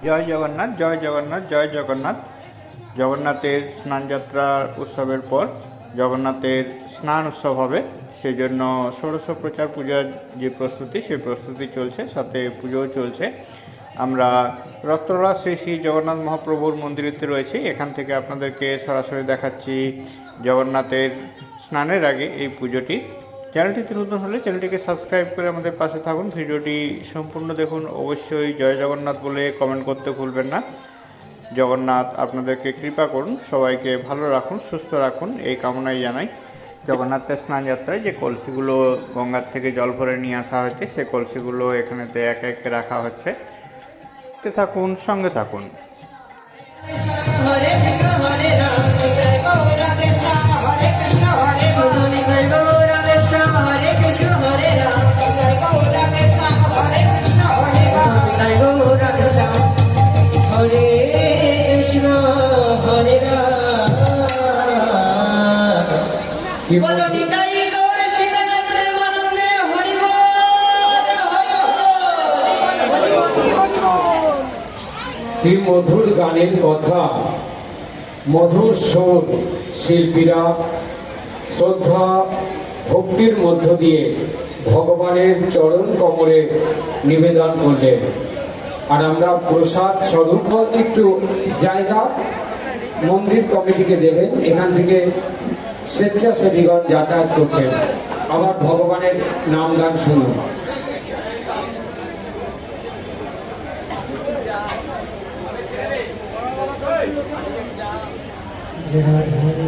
জয় জগন্নাথ, জয় জগন্নাথ, জয় জগন্নাথ। জগন্নাথের স্নানযাত্রা উৎসবের পর জগন্নাথের স্নান উৎসব হবে, সেই জন্য ষোড়শ প্রচার পূজার যে প্রস্তুতি, সেই প্রস্তুতি চলছে, সাথে পুজোও চলছে। আমরা রত্তলা শ্রী শ্রী জগন্নাথ মহাপ্রভুর মন্দিরেতে রয়েছি। এখান থেকে আপনাদেরকে সরাসরি দেখাচ্ছি জগন্নাথের স্নানের আগে এই পুজোটি। চ্যানেলটিতে নতুন হলে চ্যানেলটিকে সাবস্ক্রাইব করে আমাদের পাশে থাকুন, ভিডিওটি সম্পূর্ণ দেখুন। অবশ্যই জয় জগন্নাথ বলে কমেন্ট করতে ভুলবেন না। জগন্নাথ আপনাদেরকে কৃপা করুন, সবাইকে ভালো রাখুন, সুস্থ রাখুন, এই কামনাই জানাই। জগন্নাথের স্নানযাত্রায় যে কলসিগুলো গঙ্গার থেকে জল ভরে নিয়ে আসা হয়েছে, সেই কলসিগুলো এখানেতে এক এক রাখা হচ্ছে। থাকুন, সঙ্গে থাকুন। হরে কৃষ্ণ হরে রাম জয় গৌর কৃষ্ণ হরে কৃষ্ণ হরে রাম জয় গৌর কৃষ্ণ হরে কৃষ্ণ হরে রাম জয় গৌর কৃষ্ণ হরে কৃষ্ণ হরে রাম জয় গৌর কৃষ্ণ হরে কৃষ্ণ হরে রাম। বলো নিতাই গৌর সীতানাথ প্রেমানন্দে হরি বল হরি বল। কি মধুর গানের কথা, মধুর সুর, শিল্পীরা শ্রদ্ধা ভক্তির মধ্য দিয়ে ভগবানের চরণ কমলে নিবেদন করলেন। আর আমরা প্রসাদ স্বরূপ একটু জায়গা মন্দির কমিটিকে দেবেন। এখান থেকে স্বেচ্ছাসেবীগণ যাতায়াত করছেন। আবার ভগবানের নাম গান শুনুন। Hare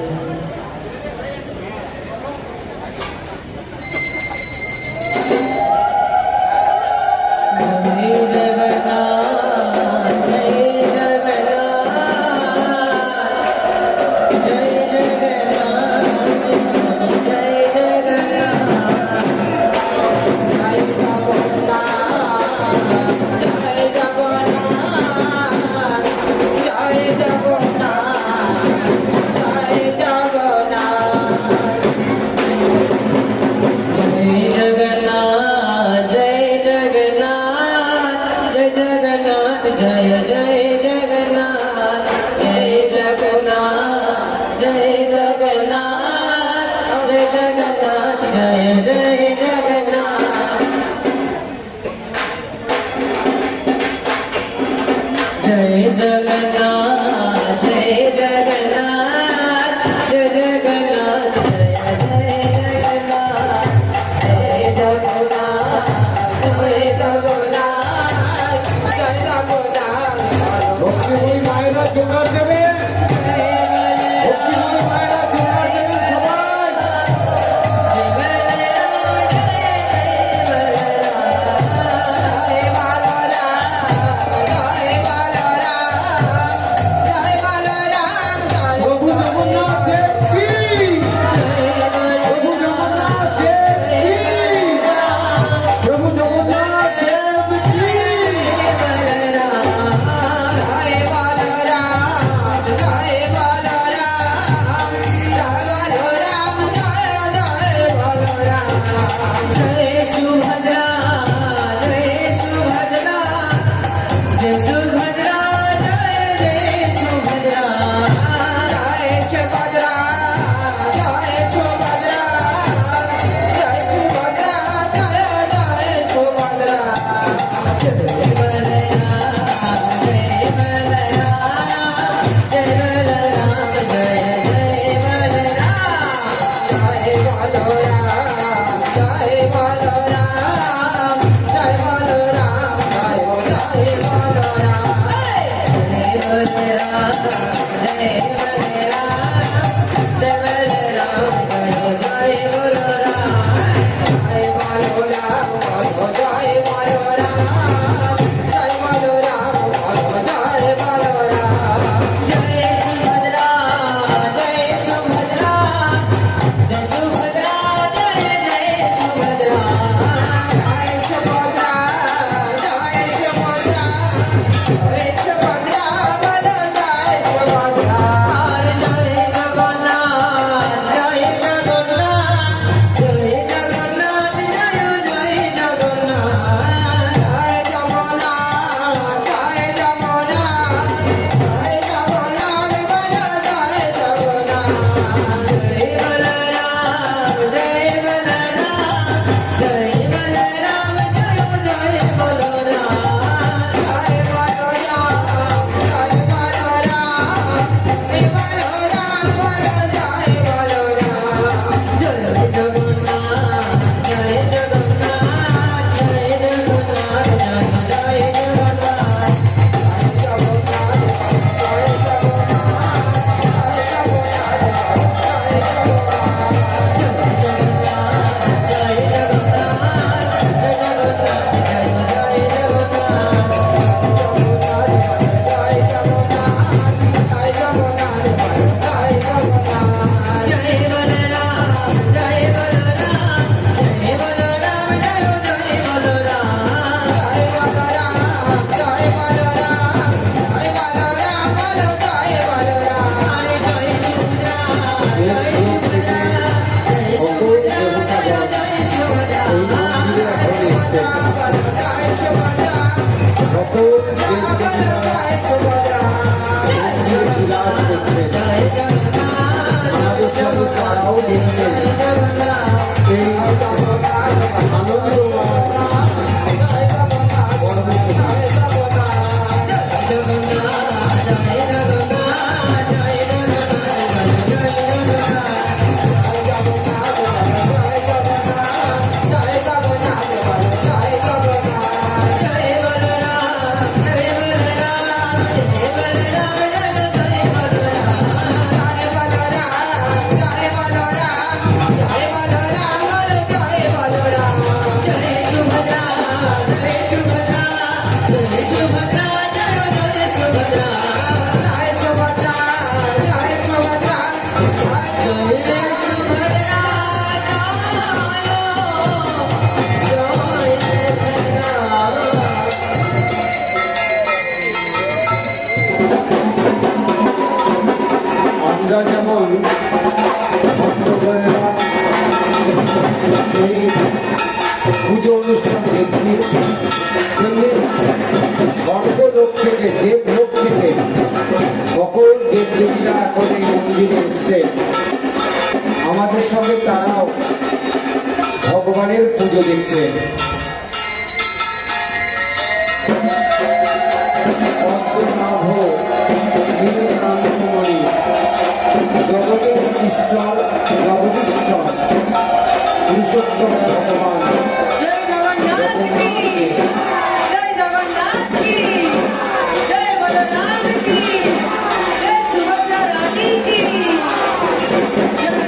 এখন ভক্তগণেরা এই পুজো অনুষ্ঠান দেখছি, তেমনি স্বর্গলোক থেকে দেবলোক থেকে সকল দেবদেবীরা এখন এই মন্দিরে এসছে। আমাদের সঙ্গে তারাও ভগবানের পুজো দিচ্ছে। পদ্মনাভ নীলকান্তমণি জগতের ঈশ্বর জগদীশ্বর পুরুষোত্তম ভগবান जय जगन्नाथ की जय जगन्नाथ की जय बलराम की जय सुभद्रा रानी की जय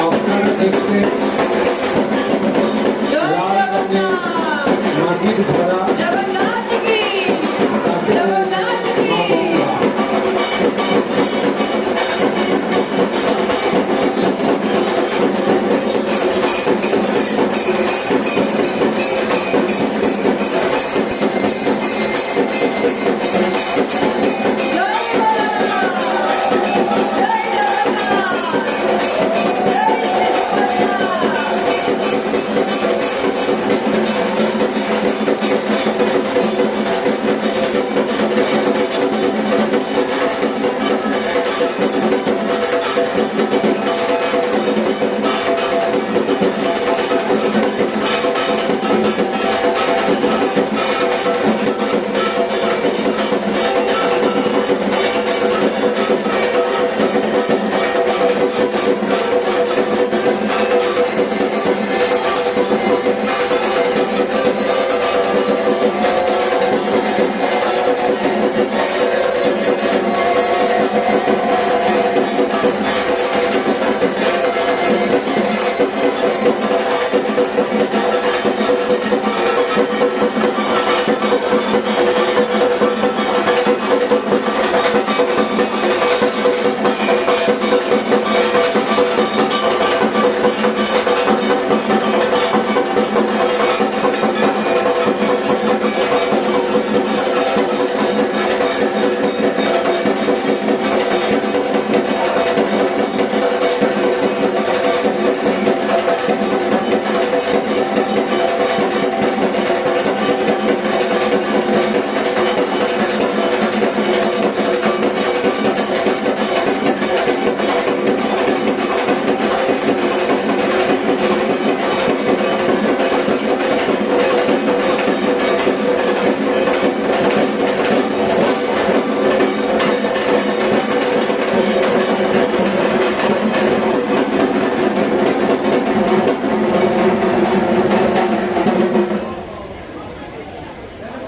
আপনারা দেখছেন जय जगन्नाथ মাটির ধরা जगन्नाथ की जगन्नाथ की जय बलराम जय जगन्नाथ जय सुभद्रा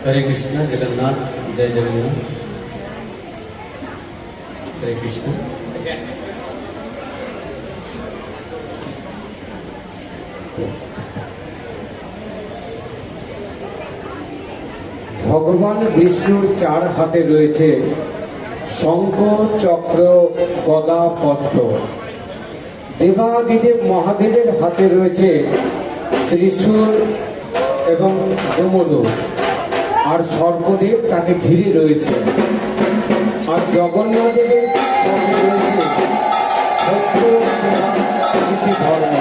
हरे कृष्ण जगन्नाथ जय जगन्नाथ हरे कृष्ण। ভগবান বিষ্ণুর চার হাতে রয়েছে শঙ্খ, চক্র, গদা, পদ্ম। দেবাদিদেব মহাদেবের হাতে রয়েছে ত্রিশূল এবং ডমরু, আর সর্পদেব তাকে ঘিরে রয়েছে। আর জগন্নাথদেবের হাতে রয়েছে সত্য, সেবা, নীতি, ধর্ম।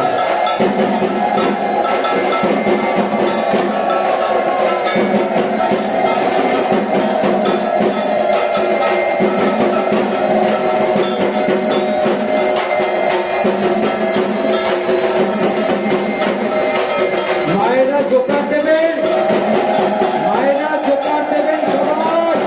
মায়েরা জোকার দেবেন, মায়েরা জোকার দেবেন সবাই।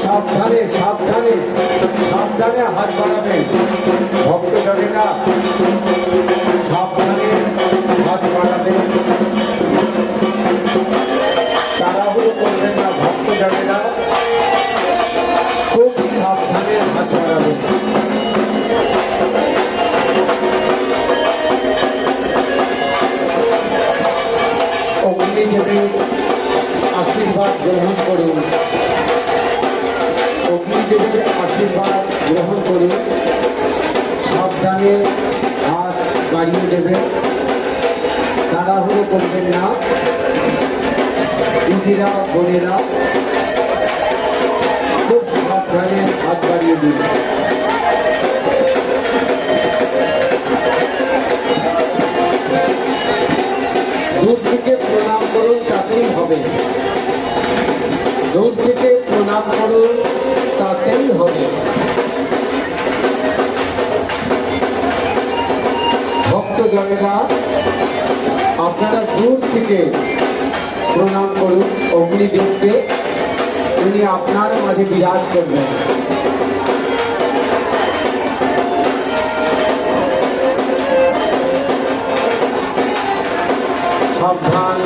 সাবধানে সাবধানে সাবধানে হাত বাড়াবেন ভক্তজনেরা, সাবধানে হাত বাড়াবেন, তাড়াহুড়ো করবেন না ভক্তজনেরা, খুব সাবধানে হাত বাড়াবেন। অগ্নিদেবের আশীর্বাদ গ্রহণ করুন, অগ্নিদেবের আশীর্বাদ গ্রহণ করুন। সাবধানে হাত বাড়িয়ে দেবেন, তাড়াহুড়ো করবেন না। দিদিরা, বোনেরা, খুব সাবধানে হাত বাড়িয়ে দিন। দূর থেকে প্রণাম করুন, তাতেই হবে। দূর থেকে প্রণাম করুন, তাতেই হবে। ভক্তজনেরা, আপনারা দূর থেকে প্রণাম করুন অগ্নিদেবকে, উনি আপনার মাঝে বিরাজ করবেন। সাবধান,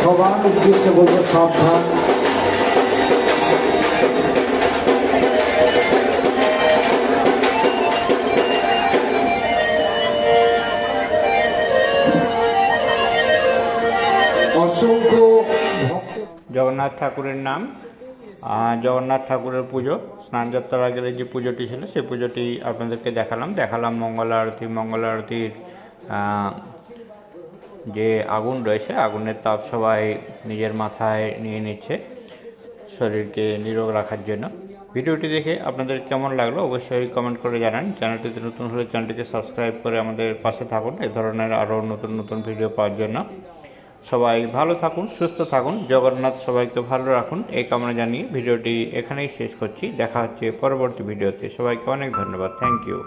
সবার উদ্দেশ্যে বলবো সাবধান। জগন্নাথ ঠাকুরের নাম, জগন্নাথ ঠাকুরের পুজো, স্নানযাত্রার আগের যে পুজোটি ছিল সেই পুজোটি আপনাদেরকে দেখালাম মঙ্গল আরতির যে আগুন রয়েছে, আগুনের তাপ সবাই নিজের মাথায় নিয়ে নিচ্ছে শরীরকে নিরোগ রাখার জন্য। ভিডিওটি দেখে আপনাদের কেমন লাগলো অবশ্যই কমেন্ট করে জানান। চ্যানেলটিতে নতুন হলে চ্যানেলটিকে সাবস্ক্রাইব করে আমাদের পাশে থাকুন এ ধরনের আরও নতুন ভিডিও পাওয়ার জন্য। সবাই ভালো থাকুন, সুস্থ থাকুন, জগন্নাথ সবাইকে ভালো রাখুন এই কামনা জানিয়ে ভিডিওটি এখানেই শেষ করছি। দেখা হচ্ছে পরবর্তী ভিডিওতে। সবাইকে অনেক ধন্যবাদ। Thank you.